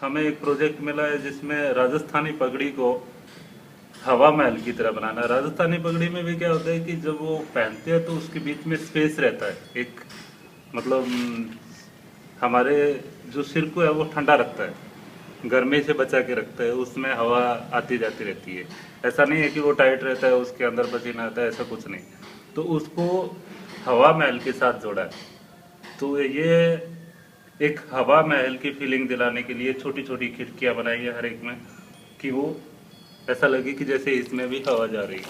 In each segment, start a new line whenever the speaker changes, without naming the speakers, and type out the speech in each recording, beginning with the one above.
हमें एक प्रोजेक्ट मिला है जिसमें राजस्थानी पगड़ी को हवा महल की तरह बनाना है। राजस्थानी पगड़ी में भी क्या होता है कि जब वो पहनते हैं तो उसके बीच में स्पेस रहता है एक, मतलब हमारे जो सिर को है वो ठंडा रखता है, गर्मी से बचा के रखता है, उसमें हवा आती जाती रहती है। ऐसा नहीं है कि वो टाइट रहता है उसके अंदर पसीना आता है, ऐसा कुछ नहीं। तो उसको हवा महल के साथ जोड़ा है। तो ये एक हवा महल की फीलिंग दिलाने के लिए छोटी छोटी खिड़कियां बनाई है हर एक में, कि वो ऐसा लगे कि जैसे इसमें भी हवा जा रही है।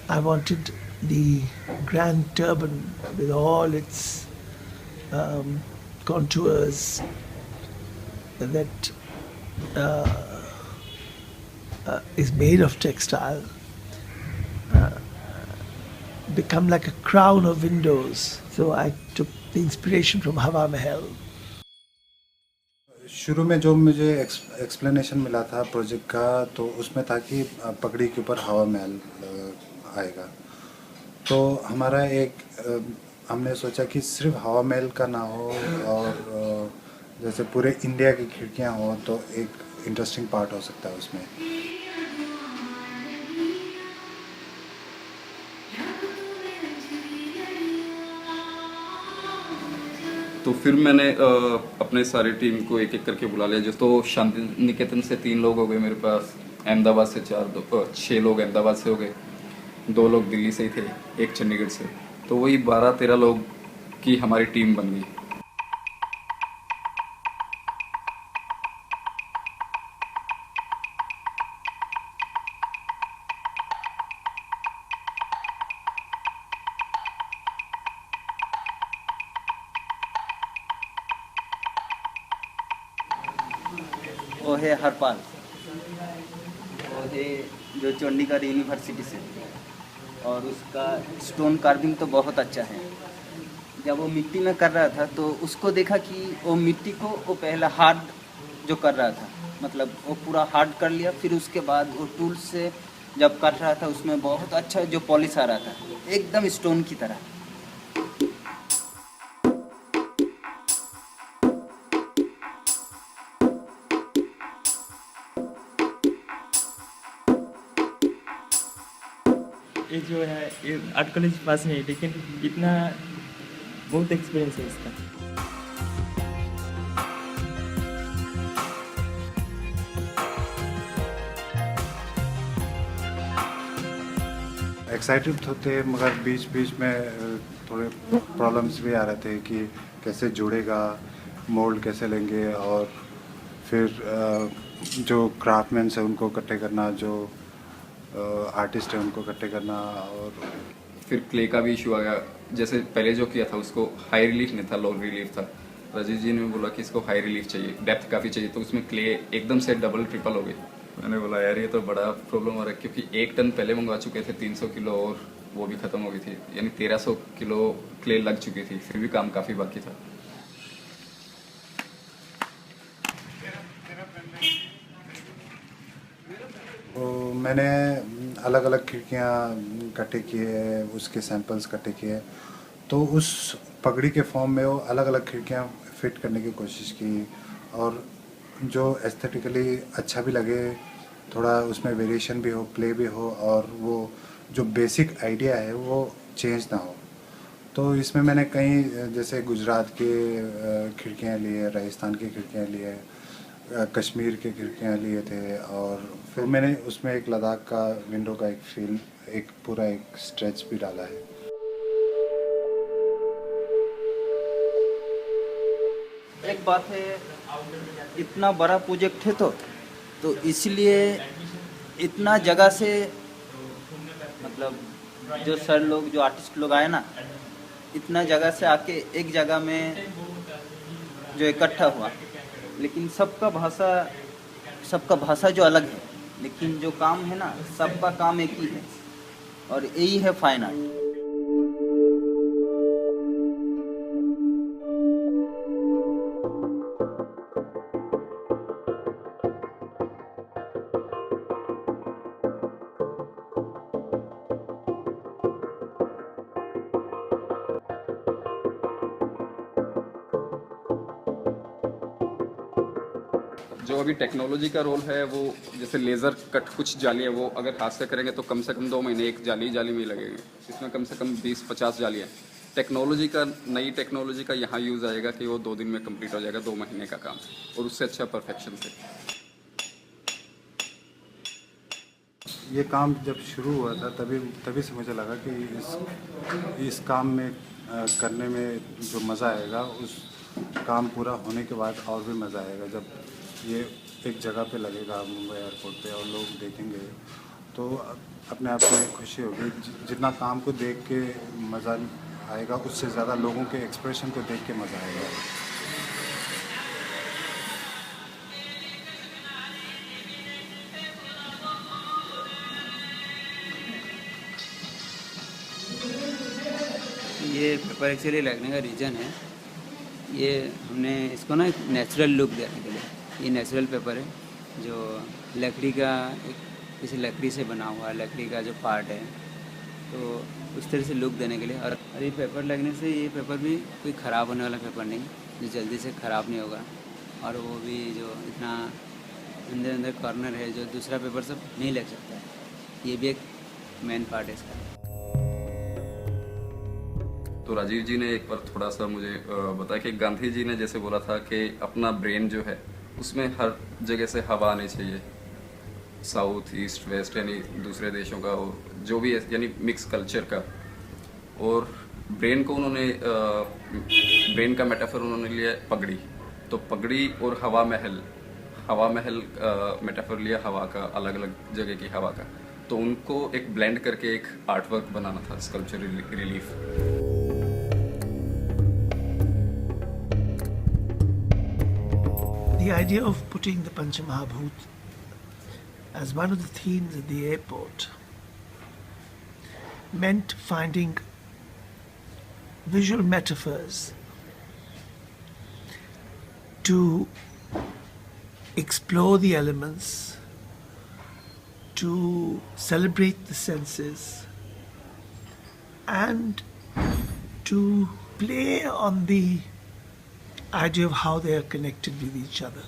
I wanted the grand turban with all its contours that is made of textile become like a crown of windows. So I took the inspiration from Hawa Mahal.
शुरू में जो मुझे एक्सप्लेनेशन मिला था प्रोजेक्ट का, तो उसमें था कि पगड़ी के ऊपर हवा महल आएगा। तो हमारा हमने सोचा कि सिर्फ हवा महल का ना हो, और जैसे पूरे इंडिया की खिड़कियां हो तो एक इंटरेस्टिंग पार्ट हो सकता है उसमें।
तो फिर मैंने अपने सारी टीम को एक एक करके बुला लिया। जो तो शांति निकेतन से 3 लोग हो गए मेरे पास, अहमदाबाद से 6 लोग अहमदाबाद से हो गए, 2 लोग दिल्ली से ही थे, एक चंडीगढ़ से। तो वही 12-13 लोग की हमारी टीम बन गई।
वो है हरपाल, वो है जो चंडीगढ़ यूनिवर्सिटी से, और उसका स्टोन कार्विंग तो बहुत अच्छा है। जब वो मिट्टी में कर रहा था तो उसको देखा कि वो मिट्टी को वो पहला हार्ड जो कर रहा था, मतलब वो पूरा हार्ड कर लिया, फिर उसके बाद वो टूल से जब कर रहा था उसमें बहुत अच्छा जो पॉलिश आ रहा था, एकदम स्टोन की तरह।
ये जो है ये आर्ट कॉलेज के पास नहीं है, लेकिन इतना बहुत एक्सपीरियंस है इसका।
एक्साइटेड तो थे, मगर बीच बीच में थोड़े प्रॉब्लम्स भी आ रहे थे कि कैसे जुड़ेगा, मोल्ड कैसे लेंगे, और फिर जो क्राफ्टमैन्स हैं उनको इकट्ठे करना, जो आर्टिस्ट हैं उनको इकट्ठे करना। और
फिर क्ले का भी इशू आ गया। जैसे पहले जो किया था उसको हाई रिलीफ नहीं था, लो रिलीफ था। राजीव जी ने बोला कि इसको हाई रिलीफ चाहिए, डेप्थ काफ़ी चाहिए, तो उसमें क्ले एकदम से डबल ट्रिपल हो गई। मैंने बोला यार ये तो बड़ा प्रॉब्लम हो रहा है, क्योंकि 1 टन पहले मंगवा चुके थे 300 किलो, और वो भी ख़त्म हो गई थी, यानी 1300 किलो क्ले लग चुकी थी, फिर भी काम काफ़ी बाकी था।
तो मैंने अलग अलग खिड़कियाँ इकट्ठे किए, उसके सैंपल्स इकट्ठे किए, तो उस पगड़ी के फॉर्म में वो अलग अलग खिड़कियाँ फिट करने की कोशिश की, और जो एस्थेटिकली अच्छा भी लगे, थोड़ा उसमें वेरिएशन भी हो, प्ले भी हो, और वो जो बेसिक आइडिया है वो चेंज ना हो। तो इसमें मैंने कई जैसे गुजरात के खिड़कियाँ लिए, राजस्थान की खिड़कियाँ लिए, कश्मीर के खिड़कियाँ लिए थे, और फिर मैंने उसमें एक लद्दाख का विंडो का एक पूरा एक स्ट्रेच भी डाला है।
एक बात है, इतना बड़ा प्रोजेक्ट है तो इसलिए इतना जगह से, मतलब जो सर लोग, जो आर्टिस्ट लोग आए ना, इतना जगह से आके एक जगह में जो इकट्ठा हुआ, लेकिन सबका भाषा जो अलग है, लेकिन जो काम है ना, सबका काम एक ही है, और यही है फाइन आर्ट।
जो अभी टेक्नोलॉजी का रोल है वो जैसे लेज़र कट कुछ जाली है वो अगर हाथ से करेंगे तो कम से कम 2 महीने एक जाली में लगेगी, इसमें कम से कम 20-50 जालियाँ। टेक्नोलॉजी का नई टेक्नोलॉजी का यहाँ यूज़ आएगा कि वो 2 दिन में कंप्लीट हो जाएगा, 2 महीने का काम और उससे अच्छा परफेक्शन से।
ये काम जब शुरू हुआ था तभी से मुझे लगा कि इस काम में करने में जो मज़ा आएगा उस काम पूरा होने के बाद और भी मज़ा आएगा। जब ये एक जगह पे लगेगा मुंबई एयरपोर्ट पे और लोग देखेंगे तो अपने आप में खुशी होगी। जितना काम को देख के मज़ा आएगा उससे ज़्यादा लोगों के एक्सप्रेशन को देख के मज़ा आएगा।
ये पेपर एक्चुअली लगने का रीज़न है, ये हमने इसको ना एक नेचुरल लुक देने के लिए, ये नेचुरल पेपर है जो लकड़ी का एक किसी लकड़ी से बना हुआ लकड़ी का जो पार्ट है, तो उस तरह से लुक देने के लिए। और ये पेपर लगने से ये पेपर भी कोई ख़राब होने वाला पेपर नहीं, जो जल्दी से ख़राब नहीं होगा, और वो भी जो इतना अंदर कॉर्नर है जो दूसरा पेपर सब नहीं लग सकता है, ये भी एक मेन पार्ट है इसका।
तो राजीव जी ने एक बार थोड़ा सा मुझे बताया कि गांधी जी ने जैसे बोला था कि अपना ब्रेन जो है उसमें हर जगह से हवा आनी चाहिए, साउथ ईस्ट वेस्ट यानी दूसरे देशों का और जो भी है यानी मिक्स कल्चर का। और ब्रेन को उन्होंने ब्रेन का मेटाफर उन्होंने लिया पगड़ी, तो पगड़ी और हवा महल मेटाफर लिया हवा का, अलग अलग जगह की हवा का। तो उनको एक ब्लेंड करके एक आर्ट वर्क बनाना था, sculpture relief.
The idea of putting the Panchamahabhut as one of the themes at the airport meant finding visual metaphors to explore the elements, to celebrate the senses, and to play on the idea of how they are connected with each other.